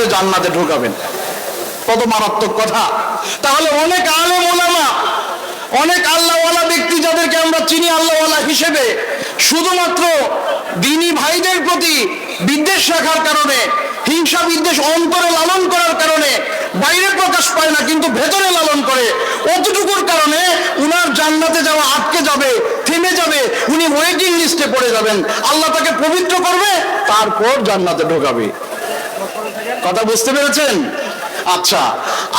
করে জান্নাতে ঢোকাবেন। কত মারাত্মক কথা! তাহলে অনেক আলেম ওলামা, অনেক আল্লাহওয়ালা ব্যক্তি যাদেরকে আমরা চিনি আল্লাহওয়ালা হিসেবে, শুধুমাত্র দ্বীনি ভাইদের প্রতি বিদ্বেষ রাখার কারণে, হিংসা বিদ্বেষ অন্তরে লালন করার কারণে বাইরে প্রকাশ পায় না কিন্তু ভেতরে লালন করে, অতটুকুর কারণে উনার জান্নাতে যাওয়া আটকে যাবে, থেমে যাবে, উনি ওয়েটিং লিস্টে পড়ে যাবেন। আল্লাহ তাকে পবিত্র করবে, তারপর জান্নাতে ঢোকাবে। কথা বুঝতে পেরেছেন? আচ্ছা,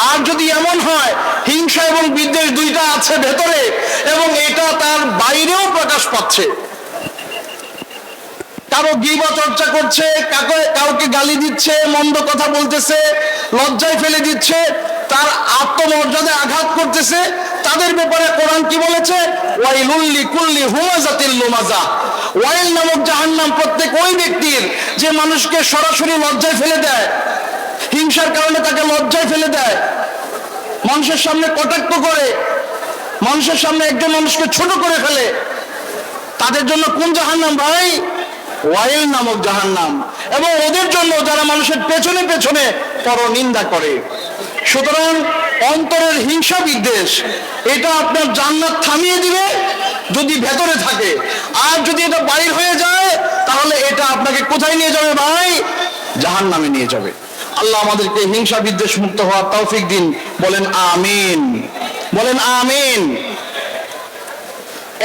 আর যদি এমন হয় হিংসা এবং বিদ্বেষ দুইটা আছে ভেতরে এবং এটা তার বাইরেও প্রকাশ পাচ্ছে, কারো গীবা চর্চা করছে, কাউকে গালি দিচ্ছে, মন্দ কথা বলতেছে, লজ্জায় ফেলে দিচ্ছে, তার আত্মমর্যাদায় আঘাত করতেছে, তাদের ব্যাপারে কোরআন কি বলেছে? ওয়াইলুল লিকুল্লি হুমাযাতিল লুমাযা। ওয়াইল নামক জাহান্নাম প্রত্যেক ওই ব্যক্তির যে মানুষকে সরাসরি লজ্জায় ফেলে দেয়, হিংসার কারণে তাকে লজ্জায় ফেলে দেয়, মানুষের সামনে কটাক্ষ করে, মানুষের সামনে একজন মানুষকে ছোট করে ফেলে, তাদের জন্য কোন জাহান্নাম ভাই? ওয়াইল নামক জাহান্নাম। এবং ওদের জন্য যারা মানুষের পেছনে পেছনে পরনিন্দা করে। সুতরাং অন্তরের হিংসা বিদ্বেষ এটা আপনার জান্নাত থামিয়ে দিবে যদি ভেতরে থাকে, আর যদি এটা বাইর হয়ে যায় তাহলে এটা আপনাকে কোথায় নিয়ে যাবে ভাই? জাহান্নামে নিয়ে যাবে। আল্লাহ আমাদেরকে হিংসা বিদ্বেষ মুক্ত হওয়ার তৌফিক দিন। বলেন আমিন, বলেন আমিন।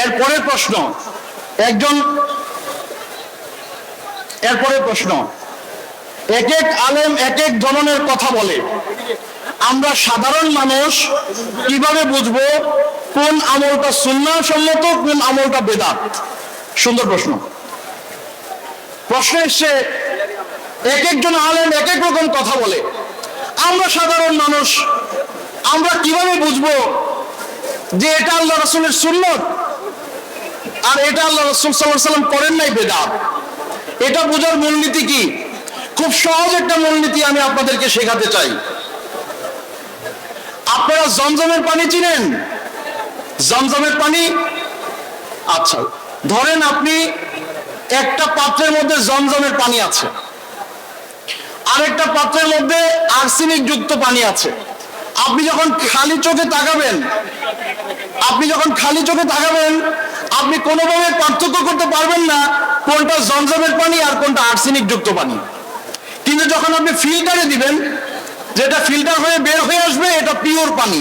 এরপরের প্রশ্ন, এরপরের প্রশ্ন, এক এক আলেম এক এক ধরনের কথা বলে, আমরা সাধারণ মানুষ কিভাবে বুঝবো কোন আমলটা সুন্নাহ সম্মত, কোন আমলটা বেদাত? সুন্দর প্রশ্ন। প্রশ্ন এসছে, এক একজন আলেম এক এক রকম কথা বলে, আমরা সাধারণ মানুষ আমরা কিভাবে বুঝবো যে এটা আল্লাহ রাসূলের সুন্নত আর এটা আল্লাহ রাসূল সাল্লাল্লাহু আলাইহি ওয়াসাল্লাম করেন নাই বেদাত? এটা বোঝার মূলনীতি কি? খুব সহজ একটা মূলনীতি আমি আপনাদেরকে শেখাতে চাই। আপনারা জমজমের পানি চিনেন? জমজমের পানি, আচ্ছা ধরেন আপনি একটা পাত্রের মধ্যে জমজমের পানি আছে, আরেকটা পাত্রের মধ্যে আর্সেনিক যুক্ত পানি আছে। আপনি যখন খালি চোখে তাকাবেন, আপনি কোনোভাবে পার্থক্য করতে পারবেন না কোনটা জমজমের পানি আর কোনটা আর্সেনিক যুক্ত পানি। কিন্তু যখন আপনি ফিল্টারে দিবেন, যেটা ফিল্টার হয়ে বের হয়ে আসবে এটা পিওর পানি,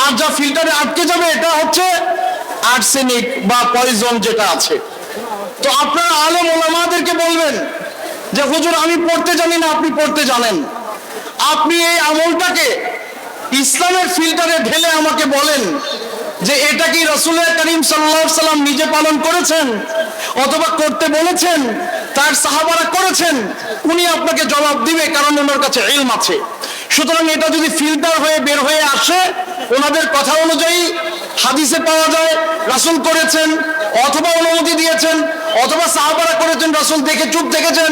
আর যা ফিল্টারে আটকে যাবে এটা হচ্ছে আর্সেনিক বা পয়জন যেটা আছে। তো আপনারা আলেম ওলামাদেরকে বলবেন যে হুজুর আমি পড়তে জানি না, আপনি পড়তে জানেন, আপনি এই আমলটাকে ইসলামের ফিল্টারে ঢেলে আমাকে বলেন যে এটা কি রাসূল করিম সাল্লাল্লাহু আলাইহি সাল্লাম নিজে পালন করেছেন অথবা করতে বলেছেন, তার সাহাবারা করেছেন? উনি আপনাকে জবাব দিবে, কারণ ওনার কাছে ইলম আছে। সুতরাং এটা যদি ফিল্টার হয়ে বের হয়ে আসে, ওনাদের কথা অনুযায়ী হাদিসে পাওয়া যায় রাসূল করেছেন অথবা অনুমতি দিয়েছেন অথবা সাহাবারা করেছেন, রাসূল দেখে চুপ থেকেছেন,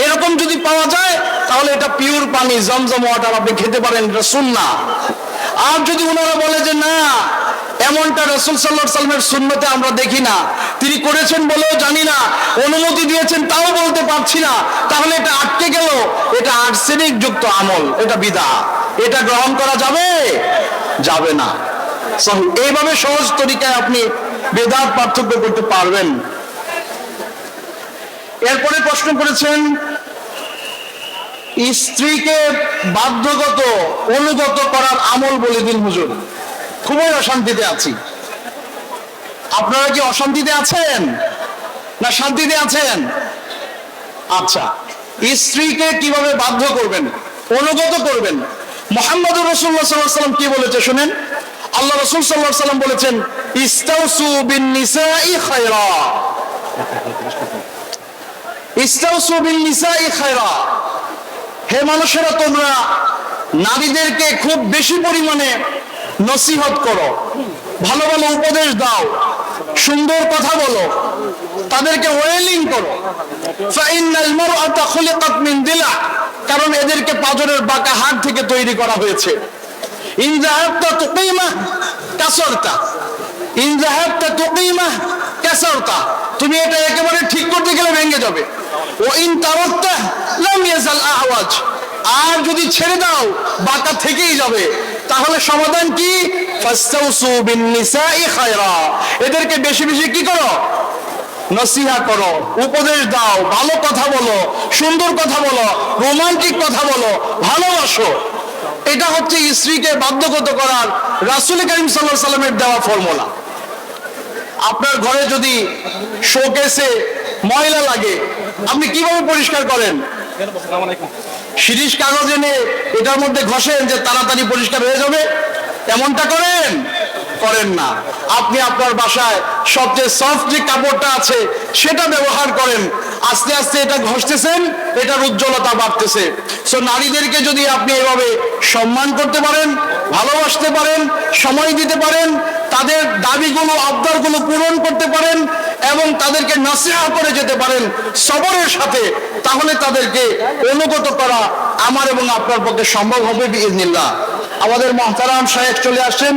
এরকম যদি পাওয়া যায় তাহলে এটা পিওর পানি, জমজম ওয়াটার, আপনি খেতে পারেন, এটা সুন্নাহ। আর যদি ওনারা বলে যে না, এমনটা রাসূল সাল্লাল্লাহু আলাইহি ওয়াসাল্লামের সুন্নতে আমরা দেখি না, তিনি করেছেন বলেও জানি না, অনুমতি দিয়েছেন তাও বলতে পারছি না, তাহলে এটা আটকে গেল, এটা আর্সেনিক যুক্ত আমল, এটা বিদআত, এটা গ্রহণ করা যাবে? যাবে না। এইভাবে সহজ তরিকায় আপনি বেদাত পার্থক্য করতে পারবেন। এরপরে প্রশ্ন করেছেন, স্ত্রীকে বাধ্যগত অনুগত করার আমল বলে দিন হুজুর, খুবই অশান্তিতে আছি। আপনারা কি অশান্তিতে আছেন না শান্তিতে আছেন? আচ্ছা, স্ত্রীকে কিভাবে বাধ্য করবেন, অনুগত করবেন? মুহাম্মদুর রাসূলুল্লাহ সাল্লাল্লাহু আলাইহি ওয়াসাল্লাম কি বলেছে শুনেন। আল্লাহ রাসূল সাল্লাল্লাহু আলাইহি ওয়াসাল্লাম বলেছেন, ইস্তাউসু বিন নিসাই খায়রা, ইস্তাউসু বিন নিসাই খায়রা। হে মানুষেরা, তোমরা নারীদেরকে খুব বেশি পরিমাণে নসিহত করো, ভালো ভালো উপদেশ দাও, সুন্দর কথা বলো, তাদেরকে ওয়েলিং করো। ফাইনাল মারআতা খুলিকাত মিন দিলা, কারণ এদেরকে পাঁজরের বাঁকা হাড় থেকে তৈরি করা হয়েছে। ইন যাহাবতা তুকিমা কাসরতা, ইন যাহাবতা তুকিমা কাসরতা, তুমি এটা একেবারে ঠিক করতে গেলে ভেঙে যাবে। ও ইন তারাকতা লাম ইয়াজাল আওয়াজ, আর যদি ছেড়ে দাও বাঁকা থেকেই যাবে। তাহলে সমাধান কি? ফাস্তাউসু বিন-নিসাই খায়রা, এদেরকে বেশি বেশি কি করো? নসিহা করো, উপদেশ দাও, ভালো কথা বলো, সুন্দর কথা বলো, রোমান্টিক কথা বলো, ভালোবাসো। এটা হচ্ছে স্ত্রীকে বাধ্যগত করার রাসূল করিম সাল্লাল্লাহু আলাইহি সাল্লামের দেওয়া ফর্মুলা। আপনার ঘরে যদি শোকেসে ময়লা লাগে, আপনি কিভাবে পরিষ্কার করেন? শিরিষ কাগজ এনে এটার মধ্যে ঘষেন যে তাড়াতাড়ি পরিষ্কার হয়ে যাবে? এমনটা করেন? করেন না। আপনি আপনার বাসায় সবচেয়ে সফট যে কাপড়টা আছে সেটা ব্যবহার করেন, আস্তে আস্তে এটা ঘষতেছেন, এটার উজ্জ্বলতা বাড়তেছে। সো নারীদেরকে যদি আপনি এভাবে সম্মান করতে পারেন, ভালোবাসতে পারেন, সময় দিতে পারেন, তাদের দাবিগুলো আবদারগুলো পূরণ করতে পারেন এবং তাদেরকে নসিহা করে যেতে পারেন সবরের সাথে, তাহলে তাদেরকে অনুগত করা আমার এবং আপনার পক্ষে সম্ভব হবে বিইজনিল্লাহ। আমাদের মুহতারাম শায়েখ চলে আসছেন।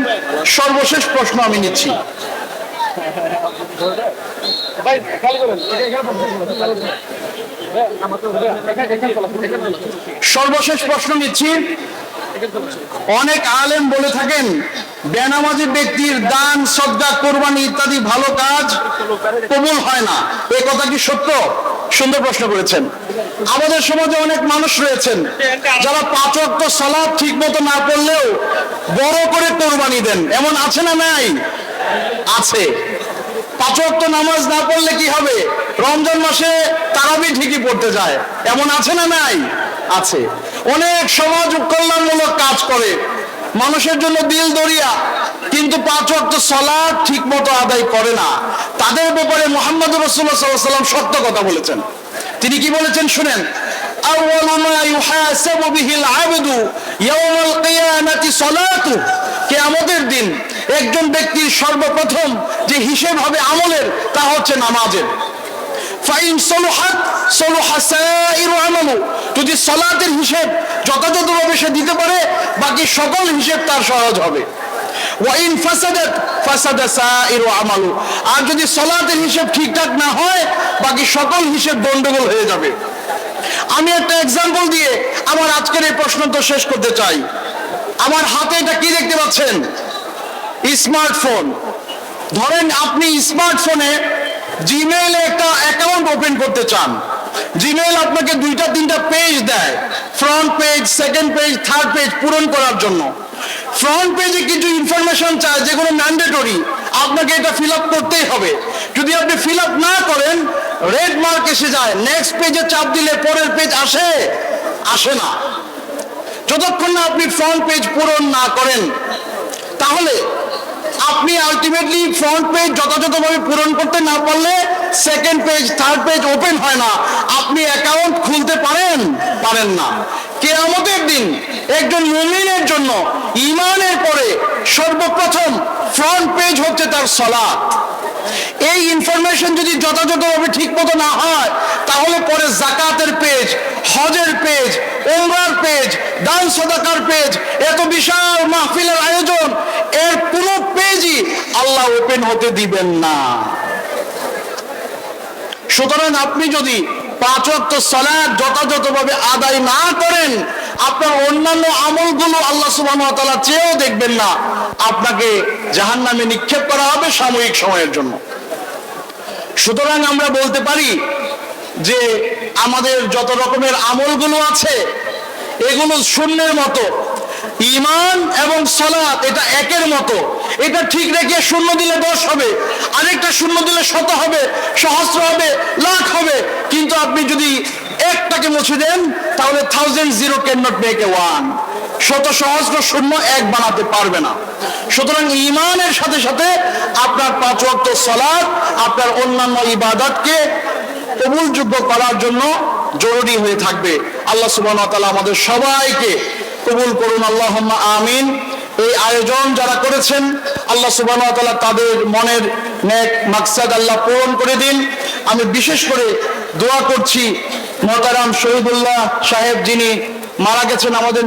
সর্বশেষ প্রশ্ন আমি নিচ্ছি। সর্বশেষ প্রশ্ন নিচ্ছি। অনেক আলেম বলে থাকেন বেনামাজি ব্যক্তির দান, সদকা, কোরবানি ইত্যাদি ভালো কাজ কবুল হয় না, এই কথা কি সত্য? সুন্দর প্রশ্ন করেছেন। আমাদের সমাজে অনেক মানুষ রয়েছেন যারা 5 ওয়াক্ত সালাত ঠিক মতো না পড়লেও বড় করে কোরবানি দেন, এমন আছে না নাই? আছে। 5 ওয়াক্ত নামাজ না পড়লে কি হবে? রমজান মাসে তারাবি ঠিকই পড়তে যায়, এমন আছে না নাই? আছে। অনেক সমাজ কল্যাণমূলক কাজ করে, মানুষের জন্য দিল দরিয়া, কিন্তু 5 ওয়াক্ত সালাত ঠিক মতো আদায় করে না। তাদের ব্যাপারে মুহাম্মদ রাসূলুল্লাহ সাল্লাল্লাহু আলাইহি ওয়াসাল্লাম সত্য কথা বলেছেন। তিনি কি বলেছেন শুনেন, আউয়ালু মা ইউহাসাবু বিহিল আবদু ইয়াউমাল কিয়ামাতি সালাতু, কিয়ামতের দিন একজন ব্যক্তির সর্বপ্রথম যে হিসাব হবে আমলের, তা হচ্ছে নামাজের। ফাইন সলুহাত সলুহা সাইরু আমালু, যদি সালাতের হিসাব যথাযথভাবে সে দিতে পারে, বাকি সকল হিসাব তার সহজ হবে। ওয়াইন ফাসাদাত ফাসাদা সাইরু আমালু, আর যদি সালাতের হিসাব ঠিকঠাক না হয়, বাকি সকল হিসাব গন্ডগোল হয়ে যাবে। আমি একটা এক্সাম্পল দিয়ে আমার আজকের এই প্রশ্ন তো শেষ করতে চাই। আমার হাতে এটা কি দেখতে পাচ্ছেন? স্মার্টফোন। ধরেন আপনি স্মার্টফোনে জিমেইলে একটা অ্যাকাউন্ট ওপেন করতে চান। জিমেইল আপনাকে 2-3টা পেজ দেয়, front page, second page, third page পূরণ করার জন্য। ফ্রন্ট পেজে কিছু ইনফরমেশন চায় যেগুলো ম্যান্ডেটরি, আপনাকে এটা ফিল আপ করতেই হবে। যদি আপনি ফিল আপ না করেন, রেড মার্ক এসে যায়, নেক্সট পেজে চাপ দিলে পরের পেজ আসে না। যতক্ষণ না আপনি ফ্রন্ট পেজ পূরণ না করেন, তাহলে আপনি আলটিমেটলি ফ্রন্ট পেজ যথাযথভাবে পূরণ করতে না পারলে second page, third page open হয় না, আপনি অ্যাকাউন্ট খুলতে পারেন না। কিয়ামতের দিন একজন মুমিনের জন্য ঈমানের পরে সর্বপ্রথম ফ্রন্ট পেজ হচ্ছে তার সালাত। এই ইনফরমেশন যদি যথাযথভাবে ঠিক মতো না হয়, তাহলে পরে যাকাতের পেজ, হজের পেজ, উমরার পেজ, দান সাদাকার পেজ, এত বিশাল মাহফিলের আয়োজন, এর পুরো পেজই আল্লাহ ওপেন হতে দিবেন না। সুতরাং আপনি যদি 5 ওয়াক্ত সালাত যথাযথভাবে আদায় না করেন, আপনার অন্যান্য আমলগুলো আল্লাহ সুবহানাহু ওয়া তাআলা চেয়েও দেখবেন না, আপনাকে জাহান্নামে নিক্ষেপ করা হবে সাময়িক সময়ের জন্য। সুতরাং আমরা বলতে পারি যে আমাদের যত রকমের আমলগুলো আছে এগুলো শূন্যের মতো, ঈমান এবং সালাত এটা একের মতো। এটা ঠিক রেখে শূন্য দিলে 10 হবে, আরেকটা শূন্য দিলে 100 হবে, সহস্র হবে, লাখ হবে। কিন্তু আপনি যদি একটাকে মুছে দেন, তাহলে 1000 zero cannot make a one, শত সহস্র শূন্য এক বানাতে পারবে না। সুতরাং ঈমানের সাথে সাথে আপনার 5 ওয়াক্ত সালাত আপনার অন্যান্য ইবাদতকে কবুলযোগ্য করার জন্য জরুরি হয়ে থাকবে। আল্লাহ সুবহানাহু ওয়া তাআলা আমাদের সবাইকে কবুল করুন, আল্লাহুম্মা আমিন। এই আয়োজন যারা করেছেন, আল্লাহ সুবহানাহু ওয়া তাআলা তাদের মনের নেক মাকসাদ আল্লাহ পূরণ করে দিন। আমি বিশেষ করে দোয়া করছি মুহতারাম শহীদুল্লাহ সাহেব, যিনি মারা গেছেন আমাদের